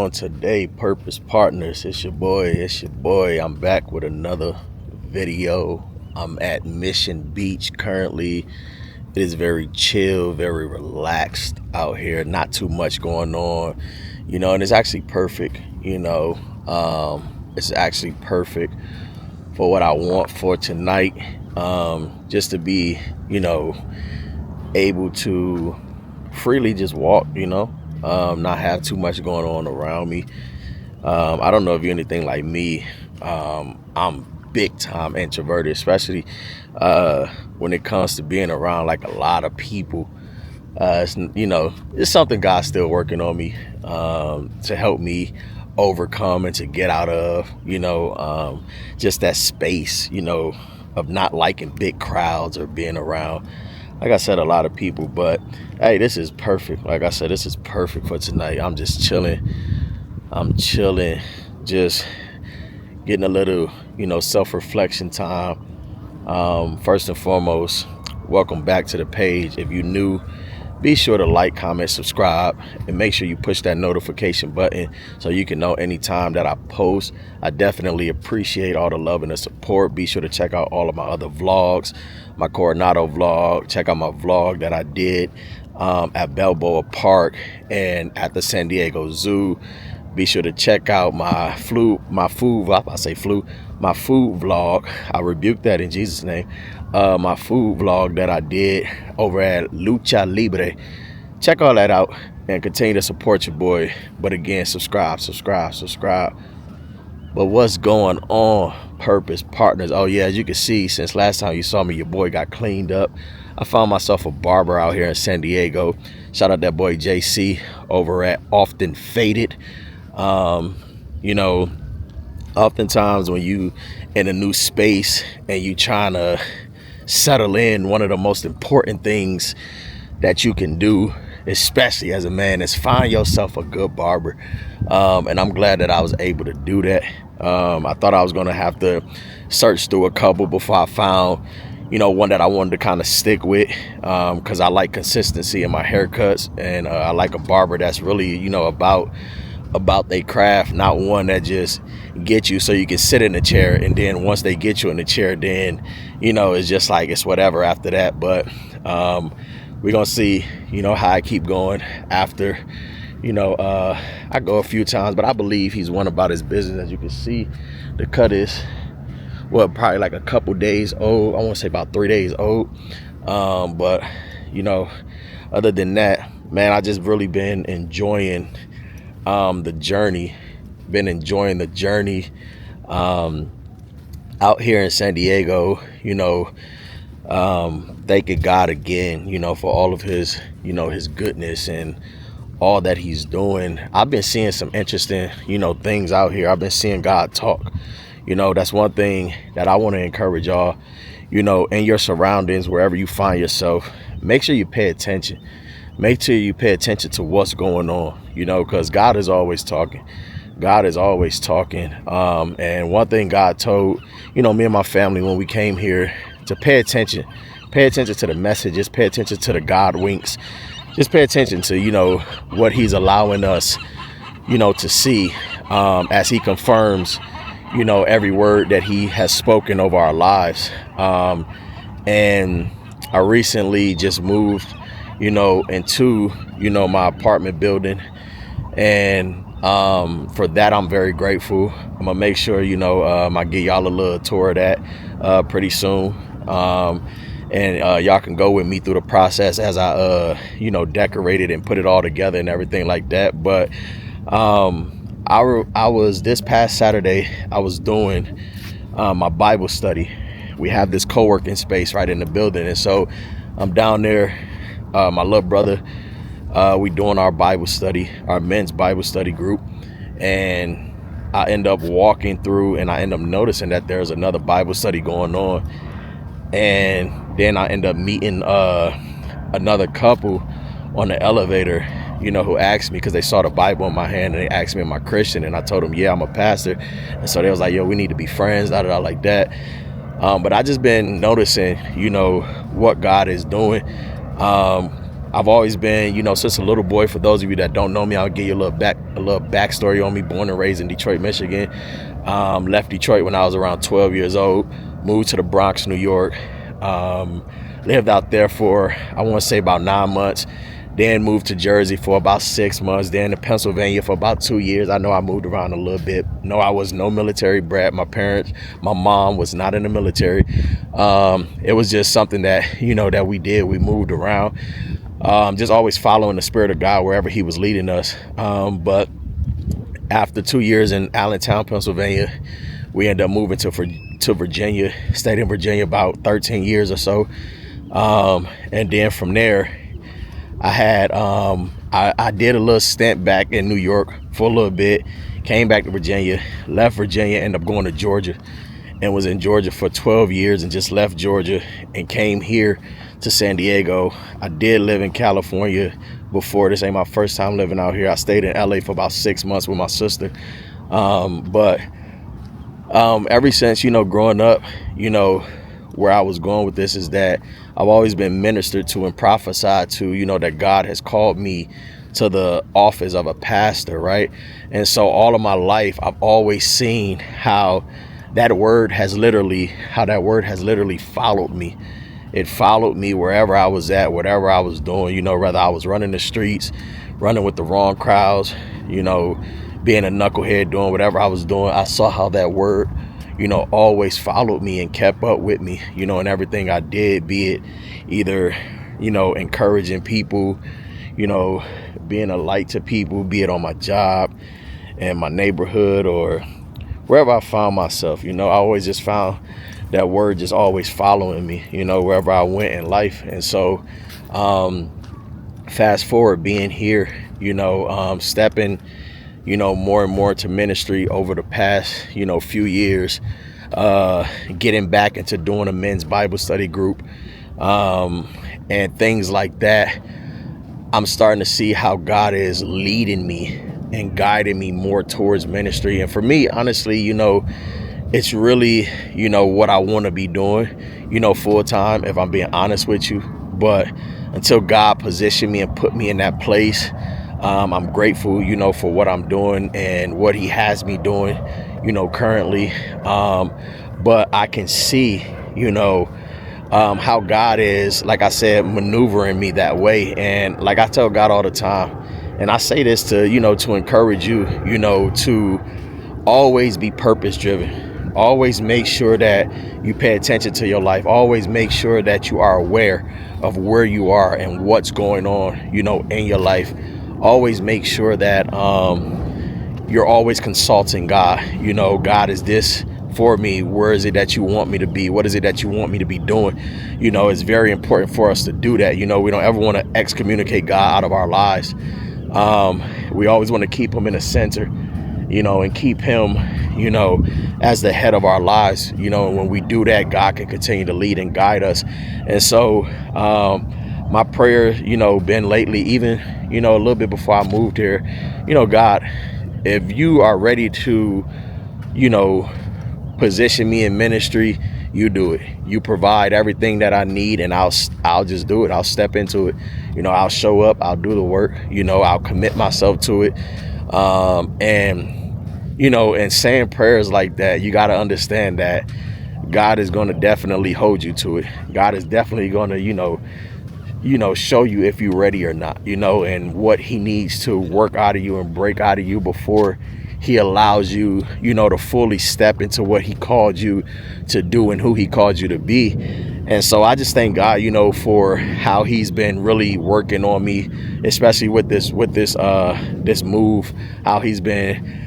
on today, Purpose Partners? It's your boy. I'm back with another video. I'm at Mission Beach currently. It is very chill, very relaxed out here. Not too much going on, and it's actually perfect. It's actually perfect for what I want for tonight. Just to be, able to freely just walk, not have too much going on around me. I don't know if you're anything like me. I'm big time introverted, especially when it comes to being around like a lot of people. It's something God's still working on me to help me overcome and to get out of, just that space, of not liking big crowds or being around, like I said, a lot of people. But hey, this is perfect. Like I said, this is perfect for tonight. I'm just chilling. Just getting a little, self-reflection time. First and foremost, welcome back to the page. If you're new, be sure to like, comment, subscribe, and make sure you push that notification button so you can know anytime that I post. I definitely appreciate all the love and the support. Be sure to check out all of my other vlogs, my Coronado vlog. Check out my vlog that I did at Balboa Park and at the San Diego Zoo. Be sure to check out my food vlog. I rebuke that in Jesus' name. My food vlog that I did over at Lucha Libre. Check all that out and continue to support your boy. But again, subscribe. But what's going on, Purpose Partners? Oh yeah, as you can see, since last time you saw me, your boy got cleaned up. I found myself a barber out here in San Diego. Shout out that boy JC over at Often Faded. Oftentimes when you in a new space and you trying to settle in, one of the most important things that you can do, especially as a man, is find yourself a good barber. And I'm glad that I was able to do that. I thought I was going to have to search through a couple before I found, one that I wanted to kind of stick with, because I like consistency in my haircuts, and I like a barber that's really, about their craft, not one that just get you so you can sit in the chair, and then once they get you in the chair, then it's just like it's whatever after that. But we're gonna see how I keep going after I go a few times, but I believe he's one about his business. As you can see, the cut is probably like a couple days old. I want to say about 3 days old. But other than that, man, I just really been enjoying the journey. Out here in San Diego, thanking God again, for all of his, his goodness and all that he's doing. I've been seeing some interesting, things out here. I've been seeing God talk. That's one thing that I want to encourage y'all, in your surroundings, wherever you find yourself, make sure you pay attention. Make sure you pay attention to what's going on, because God is always talking. And one thing God told, me and my family when we came here, to pay attention to the messages, pay attention to the God winks, just pay attention to, what he's allowing us, to see, as he confirms, every word that he has spoken over our lives. And I recently just moved, into, my apartment building. And for that, I'm very grateful. I'm gonna make sure, I get y'all a little tour of that pretty soon. And y'all can go with me through the process as I, decorate it and put it all together and everything like that. But I was this past Saturday, I was doing my Bible study. We have this co-working space right in the building. And so I'm down there, my little brother, we doing our Bible study, our men's Bible study group. And I end up walking through and I end up noticing that there's another Bible study going on. And then I end up meeting another couple on the elevator, who asked me, because they saw the Bible in my hand, and they asked me, am I Christian? And I told them, yeah, I'm a pastor. And so they was like, yo, we need to be friends, like that. But I just been noticing, what God is doing. I've always been, since a little boy. For those of you that don't know me, I'll give you a little backstory on me. Born and raised in Detroit, Michigan. Left Detroit when I was around 12 years old. Moved to the Bronx, New York. Lived out there for, I want to say, about 9 months. Then moved to Jersey for about 6 months. Then to Pennsylvania for about 2 years. I know I moved around a little bit. No, I was no military brat. My mom was not in the military. It was just something that, that we did. We moved around. Just always following the Spirit of God wherever He was leading us. But after 2 years in Allentown, Pennsylvania, we ended up moving to Virginia. Stayed in Virginia about 13 years or so. And then from there, I had I did a little stint back in New York for a little bit. Came back to Virginia, left Virginia, ended up going to Georgia, and was in Georgia for 12 years, and just left Georgia and came here to San Diego. I did live in California before. This ain't my first time living out here. I stayed in LA for about 6 months with my sister. But ever since, growing up, where I was going with this is that I've always been ministered to and prophesied to, that God has called me to the office of a pastor, right? And so all of my life, I've always seen how that word has literally followed me. It followed me wherever I was at, whatever I was doing, whether I was running the streets, running with the wrong crowds, being a knucklehead, doing whatever I was doing. I saw how that word, always followed me and kept up with me, in everything I did, be it either, encouraging people, being a light to people, be it on my job and my neighborhood or wherever I found myself. I always just found that word just always following me, wherever I went in life. And so fast forward being here, stepping, more and more to ministry over the past, few years, getting back into doing a men's Bible study group, and things like that. I'm starting to see how God is leading me and guiding me more towards ministry. And for me, honestly, it's really, what I want to be doing, full time, if I'm being honest with you. But until God positioned me and put me in that place, I'm grateful, for what I'm doing and what He has me doing, currently. But I can see, how God is, like I said, maneuvering me that way. And like I tell God all the time, and I say this to, to encourage you, to always be purpose driven. Always make sure that you pay attention to your life. Always make sure that you are aware of where you are and what's going on, in your life. Always make sure that you're always consulting God. God, is this for me? Where is it that you want me to be? What is it that you want me to be doing? It's very important for us to do that. We don't ever want to excommunicate God out of our lives. We always want to keep Him in the center, and keep Him, as the head of our lives. And when we do that, God can continue to lead and guide us. And so my prayer, been lately, even, a little bit before I moved here, God, if you are ready to, position me in ministry, you do it. You provide everything that I need, and I'll just do it. I'll step into it. I'll show up. I'll do the work. I'll commit myself to it. And saying prayers like that, you got to understand that God is going to definitely hold you to it. God is definitely going to, show you if you're ready or not, and what He needs to work out of you and break out of you before He allows you, to fully step into what He called you to do and who He called you to be. And so I just thank God, for how He's been really working on me, especially with this move, how He's been,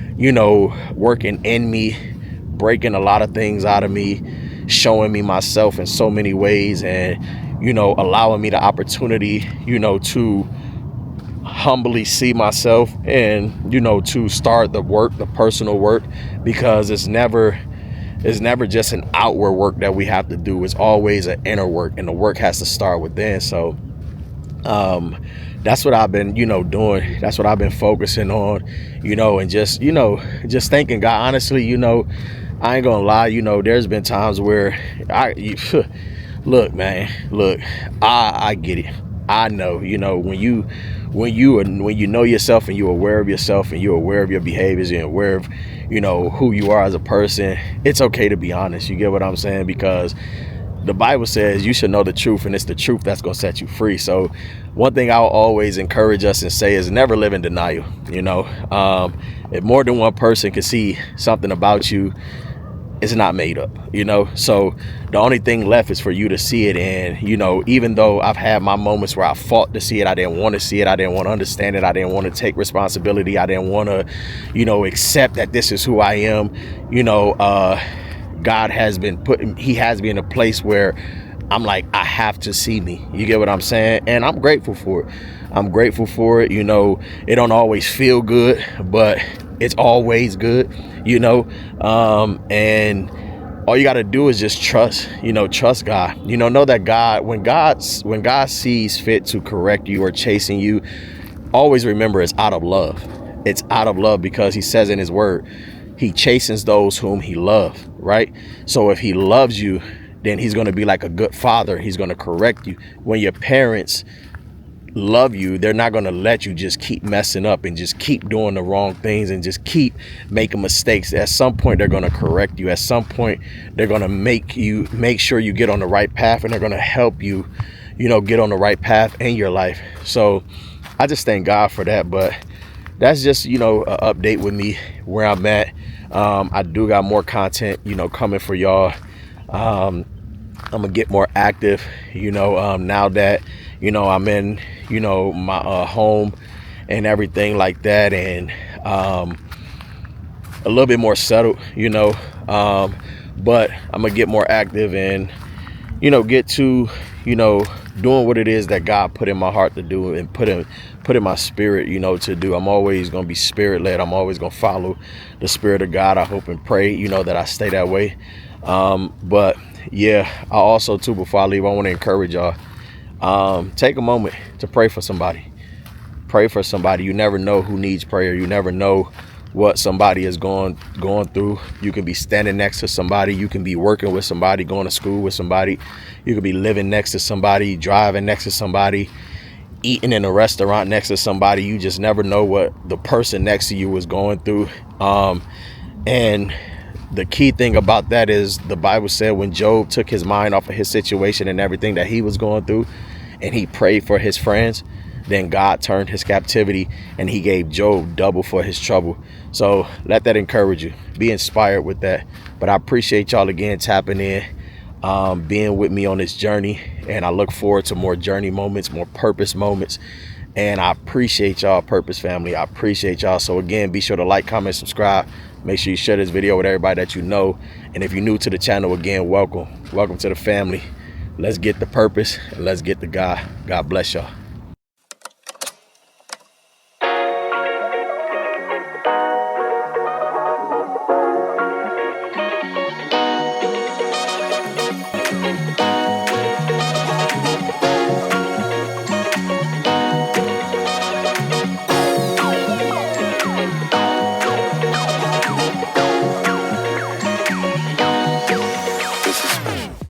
working in me, breaking a lot of things out of me, showing me myself in so many ways, and, allowing me the opportunity, to humbly see myself and, to start the work, the personal work, because it's never just an outward work that we have to do. It's always an inner work, and the work has to start within. So that's what I've been, doing. That's what I've been focusing on, and just thanking God. Honestly, I ain't gonna lie, there's been times where look, man, I get it. I know, you know, when you know yourself and you're aware of yourself and you're aware of your behaviors and aware of, you know, who you are as a person, it's okay to be honest. You get what I'm saying? Because the Bible says you should know the truth, and it's the truth that's going to set you free. So one thing I'll always encourage us and say is never live in denial. You know, if more than one person can see something about you, it's not made up, you know. So the only thing left is for you to see it. And, you know, even though I've had my moments where I fought to see it, I didn't want to see it, I didn't want to understand it, I didn't want to take responsibility, I didn't want to, you know, accept that this is who I am. You know, God has been he has me in a place where I'm like, I have to see me. You get what I'm saying? And I'm grateful for it. I'm grateful for it. You know, it don't always feel good, but it's always good, you know. And all you got to do is just trust, you know, trust God. You know that God, when God sees fit to correct you or chasten you, always remember it's out of love. It's out of love, because he says in his word, he chastens those whom he loves, right? So if he loves you, then he's going to be like a good father. He's going to correct you. When your parents love you, they're not going to let you just keep messing up and just keep doing the wrong things and just keep making mistakes. At some point, they're going to correct you. At some point, they're going to make sure you get on the right path, and they're going to help you, you know, get on the right path in your life. So I just thank God for that. But that's just, you know, an update with me where I'm at. I do got more content, you know, coming for y'all. I'm gonna get more active, you know, now that, you know, I'm in, you know, my home and everything like that, and a little bit more settled, you know, but I'm gonna get more active and, you know, get to, you know, doing what it is that God put in my heart to do and put in my spirit, you know, to do. I'm always going to be spirit led. I'm always going to follow the spirit of God. I hope and pray, you know, that I stay that way. But yeah, I also too, before I leave, I want to encourage y'all, take a moment to pray for somebody. Pray for somebody. You never know who needs prayer. You never know what somebody is going through. You can be standing next to somebody, you can be working with somebody, going to school with somebody, you could be living next to somebody, driving next to somebody, eating in a restaurant next to somebody. You just never know what the person next to you is going through. And the key thing about that is the Bible said when Job took his mind off of his situation and everything that he was going through, and he prayed for his friends, then God turned his captivity and he gave Job double for his trouble. So let that encourage you. Be inspired with that. But I appreciate y'all again tapping in, being with me on this journey. And I look forward to more journey moments, more purpose moments. And I appreciate y'all, Purpose family. I appreciate y'all. So again, be sure to like, comment, subscribe. Make sure you share this video with everybody that you know. And if you're new to the channel, again, welcome. Welcome to the family. Let's get the purpose and let's get the God. God bless y'all.